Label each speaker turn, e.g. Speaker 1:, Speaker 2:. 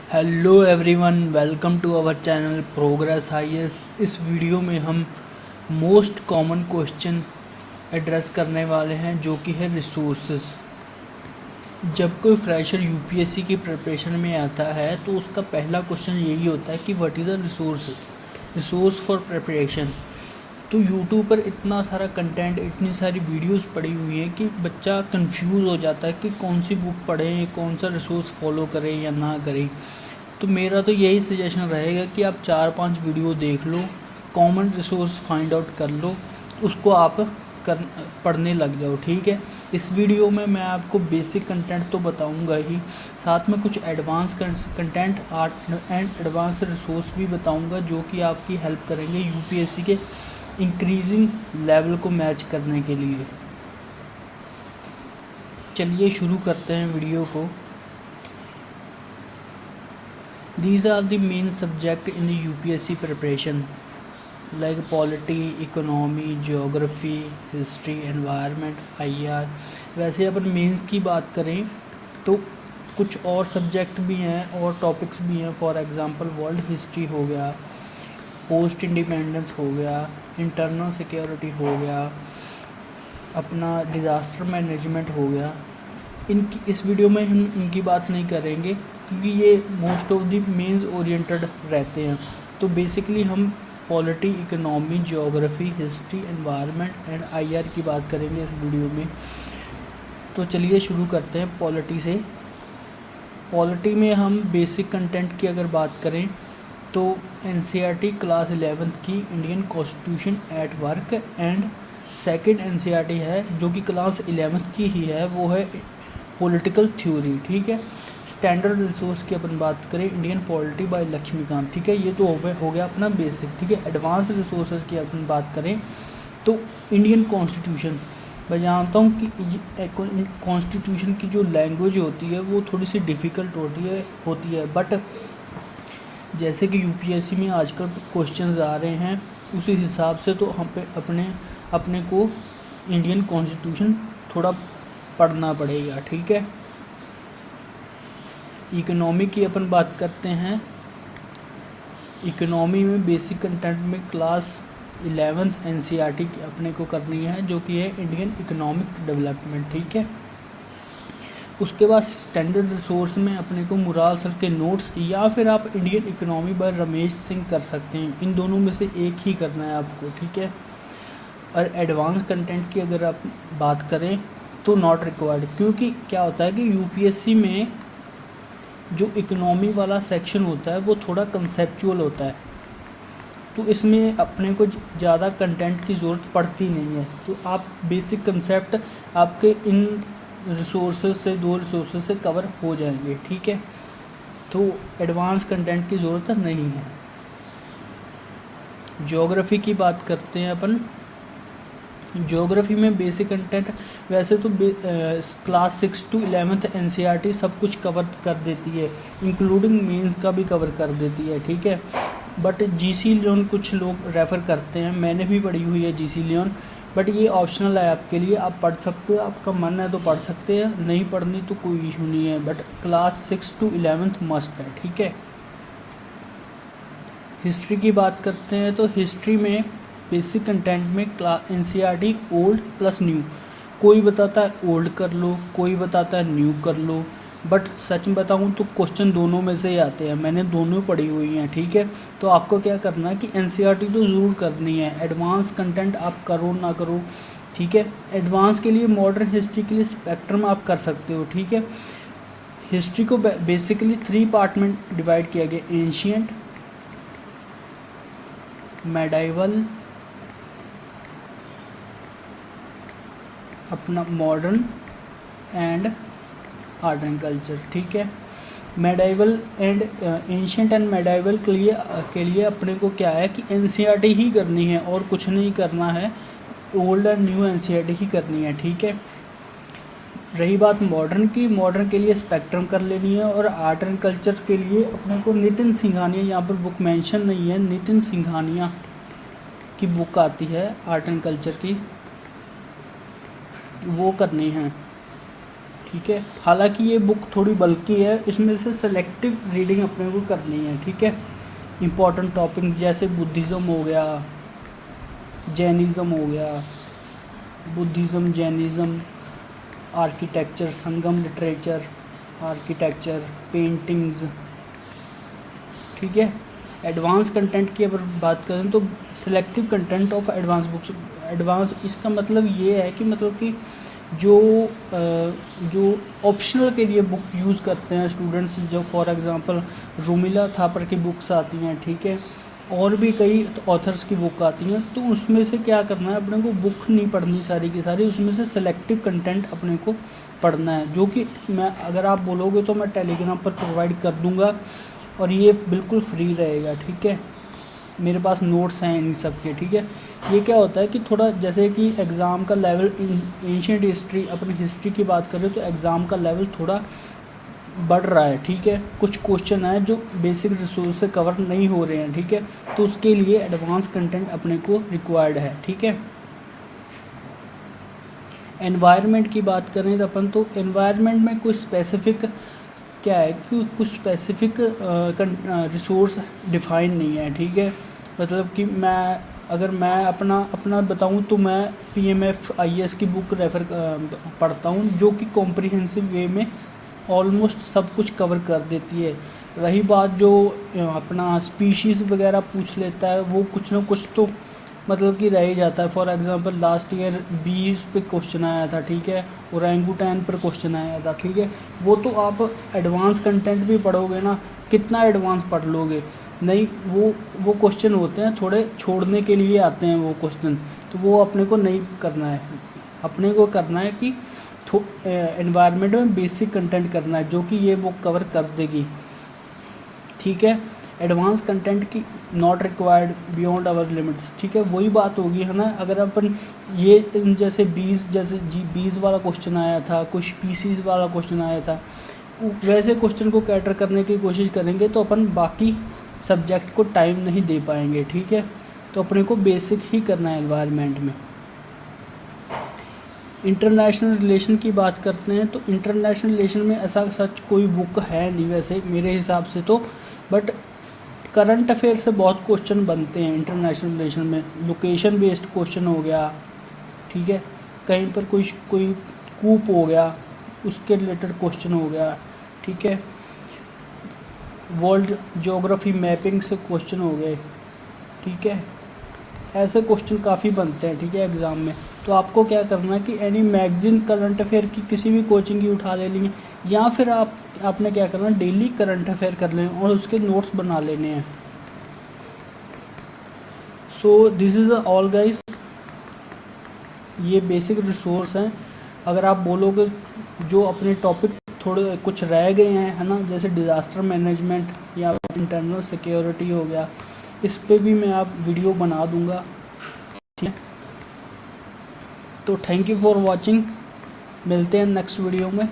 Speaker 1: Hello everyone, welcome to our channel progress IAS. इस video में हम मोस्ट कॉमन क्वेश्चन एड्रेस करने वाले हैं जो कि है रिसोर्सेज। जब कोई फ्रेशर यूपीएससी की प्रिपरेशन में आता है तो उसका पहला क्वेश्चन यही होता है कि what is the resource for preparation. तो यूट्यूब पर इतना सारा कंटेंट, इतनी सारी वीडियोस पड़ी हुई हैं कि बच्चा कंफ्यूज हो जाता है कि कौन सी बुक पढ़ें, कौन सा रिसोर्स फॉलो करें या ना करें। तो मेरा तो यही सजेशन रहेगा कि आप 4-5 वीडियो देख लो, कॉमन रिसोर्स फाइंड आउट कर लो, उसको आप पढ़ने लग जाओ। ठीक है। इस वीडियो में मैं आपको बेसिक कंटेंट तो बताऊंगा ही, साथ में कुछ advance content art and advance resource भी बताऊंगा जो कि आपकी हेल्प करेंगे यूपीएससी के इंक्रीजिंग लेवल को मैच करने के लिए। चलिए शुरू करते हैं वीडियो को। These are the main subject in the UPSC preparation like polity, economy, geography, history, environment, IR। वैसे अपन मेंस की बात करें तो कुछ और सब्जेक्ट भी हैं और टॉपिक्स भी हैं। फॉर एग्जांपल वर्ल्ड हिस्ट्री हो गया, पोस्ट इंडिपेंडेंस हो गया, इंटरनल सिक्योरिटी हो गया, अपना डिज़ास्टर मैनेजमेंट हो गया। इनकी इस वीडियो में हम इनकी बात नहीं करेंगे क्योंकि ये most of the mains oriented रहते हैं। तो बेसिकली हम polity, economy, geography, history, environment and IR की बात करेंगे इस वीडियो में। तो चलिए शुरू करते हैं पॉलिटी से। पॉलिटी में हम बेसिक कंटेंट की अगर बात करें तो एनसीईआरटी क्लास 11th की Indian constitution at work and second NCERT है जो कि क्लास 11th की ही है, वो है पॉलिटिकल थ्योरी। ठीक है। स्टैंडर्ड रिसोर्स की अपन बात करें इंडियन पॉलिटी बाय लक्ष्मीकांत। ठीक है, ये तो हो गया अपना बेसिक। ठीक है। एडवांस रिसोर्सेज की अपन बात करें तो इंडियन कॉन्स्टिट्यूशन। मैं जानता हूँ कि कॉन्स्टिट्यूशन की जो लैंग्वेज होती है वो थोड़ी सी डिफ़िकल्ट होती है बट जैसे कि यूपीएससी में आजकल क्वेश्चंस आ रहे हैं उसी हिसाब से तो हम पे अपने को इंडियन कॉन्स्टिट्यूशन थोड़ा पढ़ना पड़ेगा। ठीक है। इकोनॉमी की अपन बात करते हैं। इकोनॉमी में बेसिक कंटेंट में क्लास 11th एनसीईआरटी की अपने को करनी है जो कि है इंडियन इकोनॉमिक डेवलपमेंट। ठीक है। उसके बाद स्टैंडर्ड रिसोर्स में अपने को मुराल सर के नोट्स या फिर आप Indian economy bye Ramesh Singh कर सकते हैं। इन दोनों में से एक ही करना है आपको। ठीक है। और एडवांस कंटेंट की अगर आप बात करें तो नॉट रिक्वायर्ड, क्योंकि क्या होता है कि यूपीएससी में जो इकोनॉमी वाला सेक्शन होता है वो थोड़ा कंसेप्चुअल होता है, तो इसमें अपने को ज़्यादा कंटेंट की ज़रूरत पड़ती नहीं है। तो आप बेसिक कंसेप्ट आपके इन रिसोर्सेज से, 2 रिसोर्सेज से कवर हो जाएंगे। ठीक है। तो एडवांस कंटेंट की ज़रूरत नहीं है। ज्योग्राफी की बात करते हैं अपन। ज्योग्राफी में बेसिक कंटेंट वैसे तो क्लास 6 to 11th एनसीईआरटी सब कुछ कवर कर देती है, इंक्लूडिंग मेंस का भी कवर कर देती है। ठीक है। बट जीसी लियोन कुछ लोग रेफ़र करते हैं, मैंने भी पढ़ी हुई है जीसी लियोन, बट ये ऑप्शनल है आपके लिए, आप पढ़ सकते हो, आपका मन है तो पढ़ सकते हैं, नहीं पढ़नी तो कोई इशू नहीं है। But class 6 to 11th must है। ठीक है। हिस्ट्री की बात करते हैं तो हिस्ट्री में बेसिक कंटेंट में एनसीईआरटी ओल्ड प्लस न्यू। कोई बताता है ओल्ड कर लो, कोई बताता है न्यू कर लो, बट सच में बताऊँ तो क्वेश्चन दोनों में से ही आते हैं। मैंने दोनों पढ़ी हुई हैं। ठीक है। तो आपको क्या करना है कि एनसीईआरटी तो ज़रूर करनी है, एडवांस कंटेंट आप करो ना करो। ठीक है। एडवांस के लिए मॉडर्न हिस्ट्री के लिए स्पेक्ट्रम आप कर सकते हो। ठीक है। हिस्ट्री को बेसिकली 3 पार्ट में डिवाइड किया गया, एंशियंट, मेडाइवल, अपना modern and art and culture. ठीक है। Medieval and ancient and medieval के लिए अपने को क्या है कि एनसीईआरटी ही करनी है और कुछ नहीं करना है, ओल्ड एंड न्यू एनसीईआरटी ही करनी है। ठीक है। रही बात मॉडर्न की, मॉडर्न के लिए स्पेक्ट्रम कर लेनी है और आर्ट एंड कल्चर के लिए अपने को नितिन सिंघानिया, यहाँ पर बुक मेंशन नहीं है, नितिन सिंघानिया की बुक आती है आर्ट एंड कल्चर की, वो करनी है। ठीक है। हालांकि ये बुक थोड़ी बल्कि है, इसमें से सेलेक्टिव रीडिंग अपने को करनी है, ठीक है। इम्पॉर्टेंट टॉपिक जैसे बुद्धिज़्म हो गया, जैनिज़्म हो गया, बुद्धिज़्म, जैनिज़्म, आर्किटेक्चर, संगम लिटरेचर, आर्किटेक्चर, पेंटिंग्स, ठीक है। एडवांस कंटेंट की अगर बात करें तो selective content of advance books. Advance इसका मतलब ये है कि मतलब कि जो ऑप्शनल के लिए बुक यूज़ करते हैं स्टूडेंट्स, जो फॉर एग्जांपल रूमिला थापर की बुक्स आती हैं, ठीक है, और भी कई ऑथर्स की बुक आती हैं, तो उसमें से क्या करना है अपने को, बुक नहीं पढ़नी सारी की सारी, उसमें से सेलेक्टिव कंटेंट अपने को पढ़ना है, जो कि मैं अगर आप बोलोगे तो मैं टेलीग्राम पर प्रोवाइड कर दूंगा और ये बिल्कुल फ्री रहेगा, ठीक है। मेरे पास नोट्स हैं इन सब के, ठीक है। ये क्या होता है कि थोड़ा जैसे कि एग्ज़ाम का लेवल एंशिएंट हिस्ट्री, अपनी हिस्ट्री की बात करें तो एग्ज़ाम का लेवल थोड़ा बढ़ रहा है, ठीक है। कुछ क्वेश्चन है जो बेसिक रिसोर्स से कवर नहीं हो रहे हैं, ठीक है, तो उसके लिए एडवांस कंटेंट अपने को रिक्वायर्ड है, ठीक है। एनवायरनमेंट की बात करें तो अपन तो एनवायरनमेंट में कुछ स्पेसिफिक क्या है कि कुछ स्पेसिफिक रिसोर्स डिफाइन नहीं है, ठीक है। मतलब कि अगर मैं अपना बताऊं तो मैं PMF IAS की बुक रेफ़र पढ़ता हूं, जो कि कॉम्प्रिहेंसिव वे में ऑलमोस्ट सब कुछ कवर कर देती है। रही बात जो अपना स्पीशीज़ वगैरह पूछ लेता है, वो कुछ ना कुछ तो मतलब कि रह ही जाता है। फॉर एग्जांपल लास्ट ईयर बीज पे क्वेश्चन आया था, ठीक है, ओरंगुटैन पर क्वेश्चन आया था, ठीक है। वो तो आप एडवांस कंटेंट भी पढ़ोगे ना, कितना एडवांस पढ़ लोगे, नहीं, वो क्वेश्चन होते हैं थोड़े छोड़ने के लिए आते हैं वो क्वेश्चन, तो वो अपने को नहीं करना है। अपने को करना है कि एनवायरनमेंट में बेसिक कंटेंट करना है, जो कि ये बुक कवर कर देगी, ठीक है। एडवांस कंटेंट की not required beyond our limits, ठीक है, वही बात होगी, है ना। अगर अपन ये जैसे बीज वाला क्वेश्चन आया था, कुछ स्पीसीज़ वाला क्वेश्चन आया था, वैसे क्वेश्चन को कैटर करने की कोशिश करेंगे तो अपन बाकी सब्जेक्ट को टाइम नहीं दे पाएंगे, ठीक है। तो अपने को बेसिक ही करना है एनवायरनमेंट में। इंटरनेशनल रिलेशन की बात करते हैं तो इंटरनेशनल रिलेशन में ऐसा सच कोई बुक है नहीं वैसे मेरे हिसाब से तो, बट करंट अफेयर से बहुत क्वेश्चन बनते हैं इंटरनेशनल रिलेशन में। लोकेशन बेस्ड क्वेश्चन हो गया, ठीक है, कहीं पर कोई कूप हो गया, उसके रिलेटेड क्वेश्चन हो गया, ठीक है। वर्ल्ड ज्योग्राफी मैपिंग से क्वेश्चन हो गए, ठीक है। ऐसे क्वेश्चन काफ़ी बनते हैं, ठीक है, एग्ज़ाम में। तो आपको क्या करना है कि एनी मैगज़ीन करंट अफेयर की किसी भी कोचिंग की उठा ले लेंगे, या फिर आपने क्या करना है, डेली करंट अफेयर कर लें और उसके नोट्स बना लेने हैं। So this is all guys, ये बेसिक रिसोर्स हैं। अगर आप बोलोगे जो अपने टॉपिक थोड़े कुछ रह गए हैं, है ना, जैसे डिज़ास्टर मैनेजमेंट या इंटरनल सिक्योरिटी हो गया, इस पे भी मैं आप वीडियो बना दूंगा, ठीक है। तो थैंक यू फॉर वॉचिंग, मिलते हैं नेक्स्ट वीडियो में।